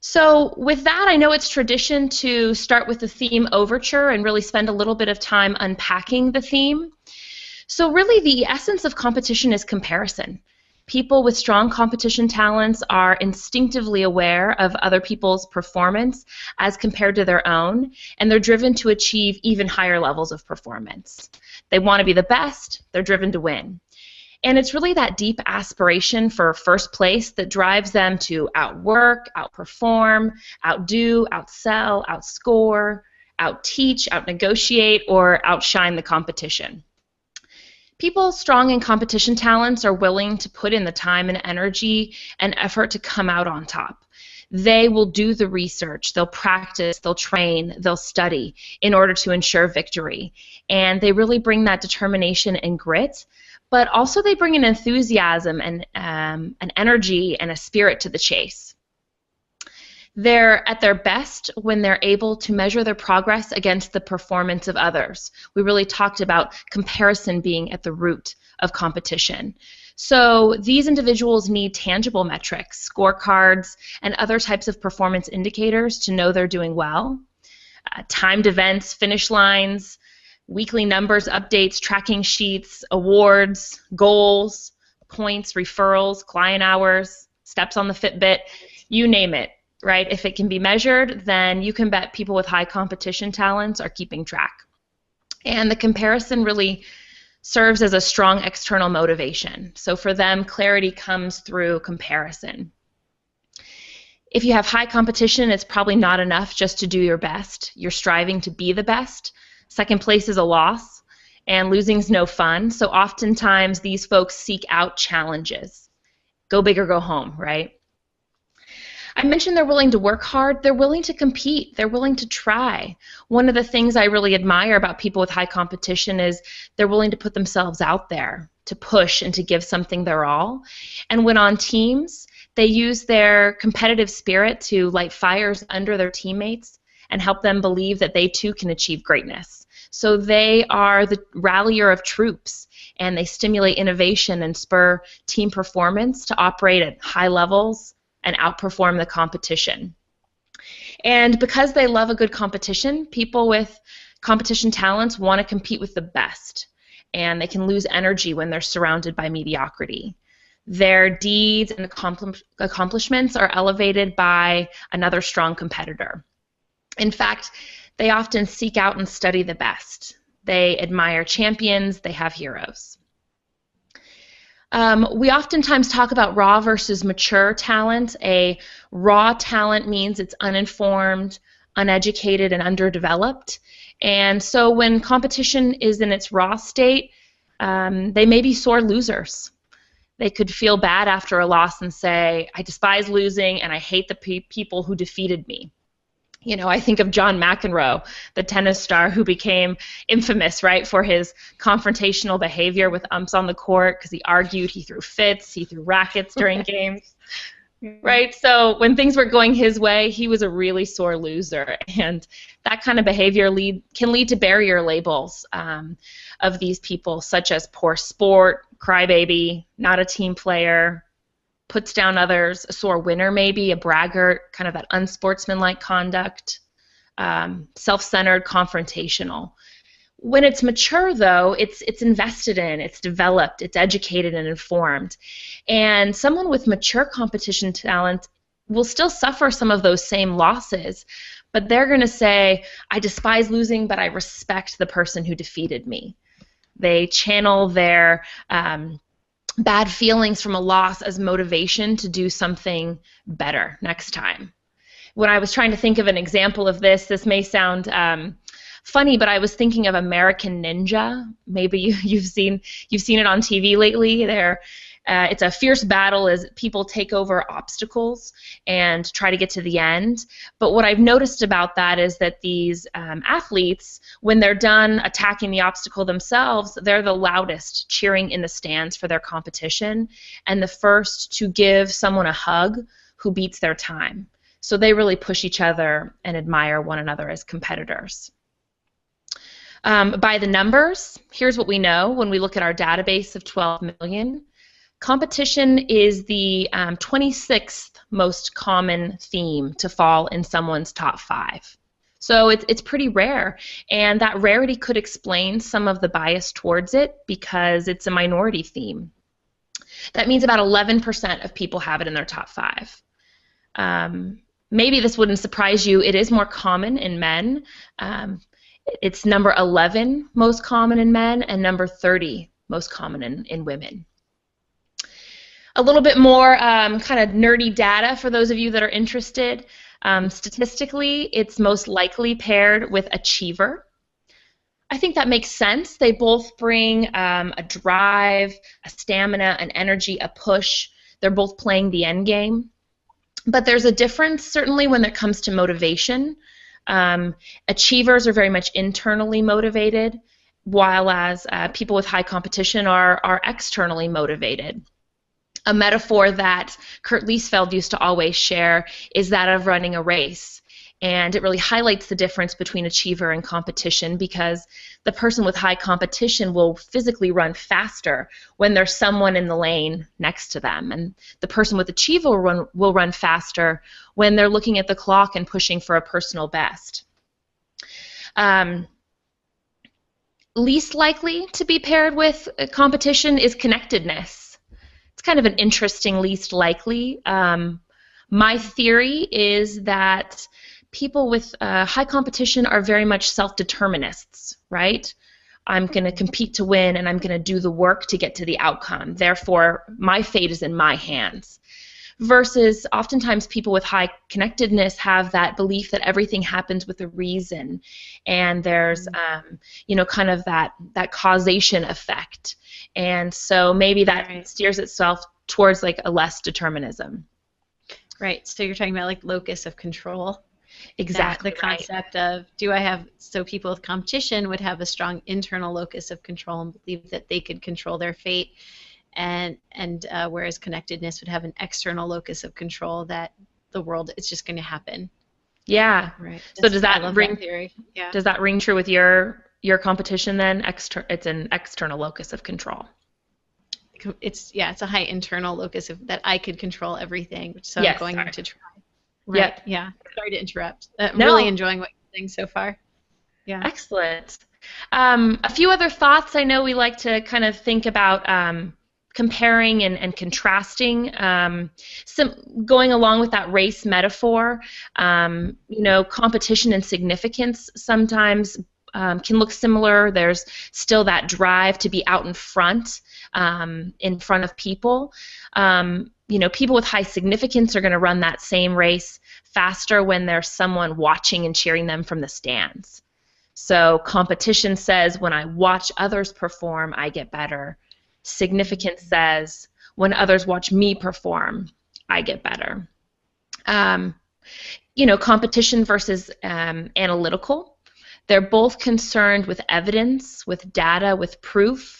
So with that, I know it's tradition to start with the theme overture and really spend a little bit of time unpacking the theme. So really the essence of competition is comparison. People with strong competition talents are instinctively aware of other people's performance as compared to their own, and they're driven to achieve even higher levels of performance. They want to be the best, they're driven to win. And it's really that deep aspiration for first place that drives them to outwork, outperform, outdo, outsell, outscore, outteach, outnegotiate, or outshine the competition. People strong in competition talents are willing to put in the time and energy and effort to come out on top. They will do the research, they'll practice, they'll train, they'll study in order to ensure victory. And they really bring that determination and grit, but also they bring an enthusiasm and an energy and a spirit to the chase. They're at their best when they're able to measure their progress against the performance of others. We really talked about comparison being at the root of competition. So these individuals need tangible metrics, scorecards, and other types of performance indicators to know they're doing well. Timed events, finish lines, weekly numbers, updates, tracking sheets, awards, goals, points, referrals, client hours, steps on the Fitbit, you name it. Right? If it can be measured, then you can bet people with high competition talents are keeping track. And the comparison really serves as a strong external motivation. So for them, clarity comes through comparison. If you have high competition, it's probably not enough just to do your best. You're striving to be the best. Second place is a loss, and losing's no fun. So oftentimes these folks seek out challenges. Go big or go home, right? I mentioned they're willing to work hard. They're willing to compete. They're willing to try. One of the things I really admire about people with high competition is they're willing to put themselves out there, to push and to give something their all. And when on teams, they use their competitive spirit to light fires under their teammates and help them believe that they too can achieve greatness. So they are the rallier of troops, and they stimulate innovation and spur team performance to operate at high levels and outperform the competition. And because they love a good competition, people with competition talents want to compete with the best, and they can lose energy when they're surrounded by mediocrity. Their deeds and accomplishments are elevated by another strong competitor. In fact, they often seek out and study the best. They admire champions, they have heroes. We oftentimes talk about raw versus mature talent. A raw talent means it's uninformed, uneducated, and underdeveloped. And so when competition is in its raw state, they may be sore losers. They could feel bad after a loss and say, I despise losing and I hate the people who defeated me. You know, I think of John McEnroe, the tennis star who became infamous, right, for his confrontational behavior with umps on the court because he argued, he threw fits, he threw rackets during games, right? So when things were going his way, he was a really sore loser, and that kind of behavior can lead to barrier labels of these people, such as poor sport, crybaby, not a team player, puts down others, a sore winner maybe, a braggart, kind of that unsportsmanlike conduct, self-centered, confrontational. When it's mature, though, it's invested in, it's developed, it's educated and informed. And someone with mature competition talent will still suffer some of those same losses, but they're going to say, I despise losing, but I respect the person who defeated me. They channel their bad feelings from a loss as motivation to do something better next time. When I was trying to think of an example of this may sound funny, but I was thinking of American Ninja. Maybe you've seen it on TV lately. It's a fierce battle as people take over obstacles and try to get to the end. But what I've noticed about that is that these athletes, when they're done attacking the obstacle themselves, they're the loudest cheering in the stands for their competition and the first to give someone a hug who beats their time. So they really push each other and admire one another as competitors. By the numbers, here's what we know when we look at our database of 12 million. Competition is the 26th most common theme to fall in someone's top 5. So it's pretty rare, and that rarity could explain some of the bias towards it because it's a minority theme. That means about 11% of people have it in their top 5. Maybe this wouldn't surprise you. It is more common in men. It's number 11 most common in men and number 30 most common in women. A little bit more kind of nerdy data for those of you that are interested. Statistically, it's most likely paired with achiever. I think that makes sense. They both bring a drive, a stamina, an energy, a push. They're both playing the end game. But there's a difference, certainly, when it comes to motivation. Achievers are very much internally motivated, while as people with high competition are externally motivated. A metaphor that Kurt Liesfeld used to always share is that of running a race. And it really highlights the difference between achiever and competition, because the person with high competition will physically run faster when there's someone in the lane next to them. And the person with achiever will run faster when they're looking at the clock and pushing for a personal best. Least likely to be paired with competition is connectedness. It's kind of an interesting least likely. My theory is that people with high competition are very much self-determinists, right? I'm going to compete to win, and I'm going to do the work to get to the outcome. Therefore, my fate is in my hands. Versus oftentimes people with high connectedness have that belief that everything happens with a reason, and there's kind of that causation effect. And so maybe that steers itself towards like a less determinism. Right. So you're talking about like locus of control. Exactly. The concept of so people with competition would have a strong internal locus of control and believe that they could control their fate, and whereas connectedness would have an external locus of control that the world, it's just going to happen. Yeah. Right. So does that ring? That theory. Yeah. Does that ring true with your competition then? It's an external locus of control. It's a high internal locus of that I could control everything, so yes, I'm going to try. Right. Yep. Yeah. Sorry to interrupt. No. Really enjoying what you're saying so far. Yeah. Excellent. A few other thoughts. I know we like to kind of think about comparing and contrasting. Going along with that race metaphor, competition and significance sometimes can look similar. There's still that drive to be out in front of people. People with high significance are going to run that same race faster when there's someone watching and cheering them from the stands. So competition says, when I watch others perform, I get better. Significance says, when others watch me perform, I get better. Competition versus analytical. They're both concerned with evidence, with data, with proof.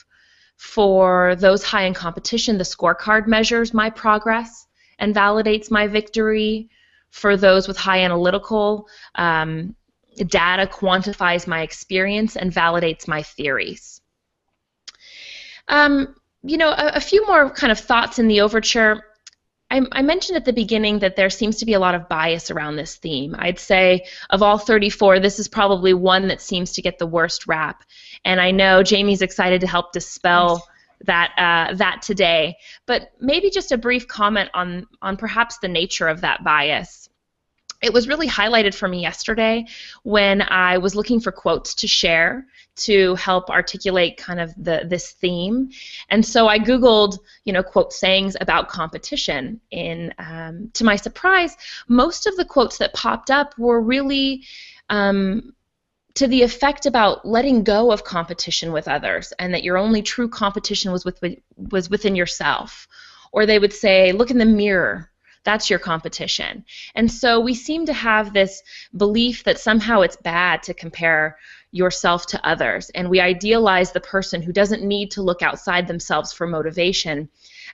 For those high in competition, the scorecard measures my progress and validates my victory. For those with high analytical, data quantifies my experience and validates my theories. A few more kind of thoughts in the overture. I mentioned at the beginning that there seems to be a lot of bias around this theme. I'd say of all 34, this is probably one that seems to get the worst rap. And I know Jamie's excited to help dispel that today. But maybe just a brief comment on perhaps the nature of that bias. It was really highlighted for me yesterday when I was looking for quotes to share to help articulate kind of this theme. And so I Googled, quote sayings about competition. And to my surprise, most of the quotes that popped up were really to the effect about letting go of competition with others, and that your only true competition was within yourself. Or they would say, look in the mirror. That's your competition. And so we seem to have this belief that somehow it's bad to compare yourself to others, and we idealize the person who doesn't need to look outside themselves for motivation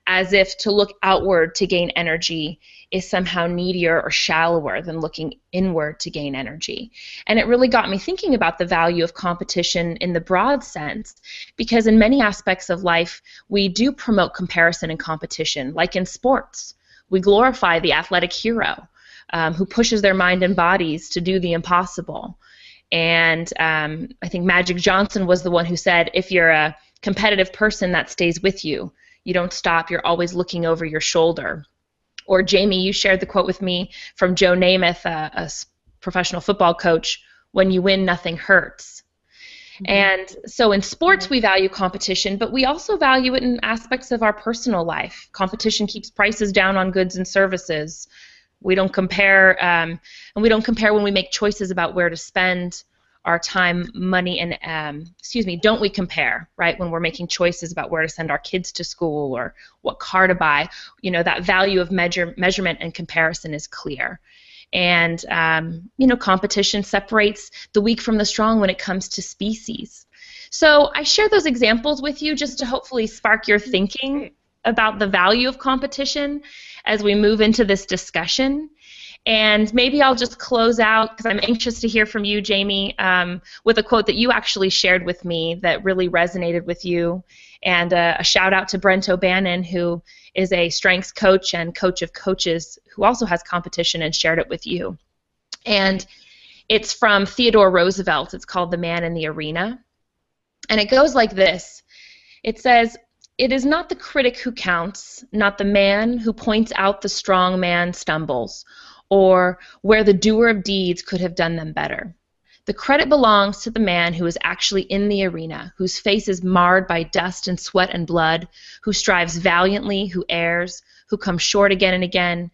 as if to look outward to gain energy is somehow needier or shallower than looking inward to gain energy. And it really got me thinking about the value of competition in the broad sense, because in many aspects of life, we do promote comparison and competition, like in sports. We glorify the athletic hero who pushes their mind and bodies to do the impossible. And I think Magic Johnson was the one who said, if you're a competitive person, that stays with you. You don't stop. You're always looking over your shoulder. Or Jamie, you shared the quote with me from Joe Namath, a professional football coach, when you win, nothing hurts. Mm-hmm. And so in sports, we value competition, but we also value it in aspects of our personal life. Competition keeps prices down on goods and services. We don't compare, and we don't compare when we make choices about where to spend our time, money, and don't we compare, right, when we're making choices about where to send our kids to school or what car to buy? You know, that value of measurement and comparison is clear. And, competition separates the weak from the strong when it comes to species. So I share those examples with you just to hopefully spark your thinking about the value of competition as we move into this discussion. And maybe I'll just close out, because I'm anxious to hear from you, Jamie, with a quote that you actually shared with me that really resonated with you. And a shout out to Brent O'Bannon, who is a strengths coach and coach of coaches who also has competition and shared it with you. And it's from Theodore Roosevelt. It's called The Man in the Arena. And it goes like this. It says, "It is not the critic who counts, not the man who points out the strong man stumbles, or where the doer of deeds could have done them better. The credit belongs to the man who is actually in the arena, whose face is marred by dust and sweat and blood, who strives valiantly, who errs, who comes short again and again,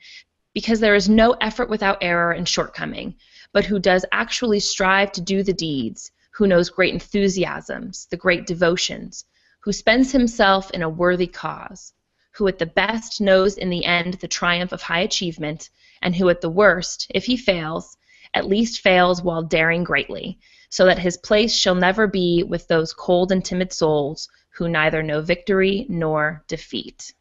because there is no effort without error and shortcoming, but who does actually strive to do the deeds, who knows great enthusiasms, the great devotions, who spends himself in a worthy cause, who at the best knows in the end the triumph of high achievement, and who at the worst, if he fails, at least fails while daring greatly, so that his place shall never be with those cold and timid souls who neither know victory nor defeat."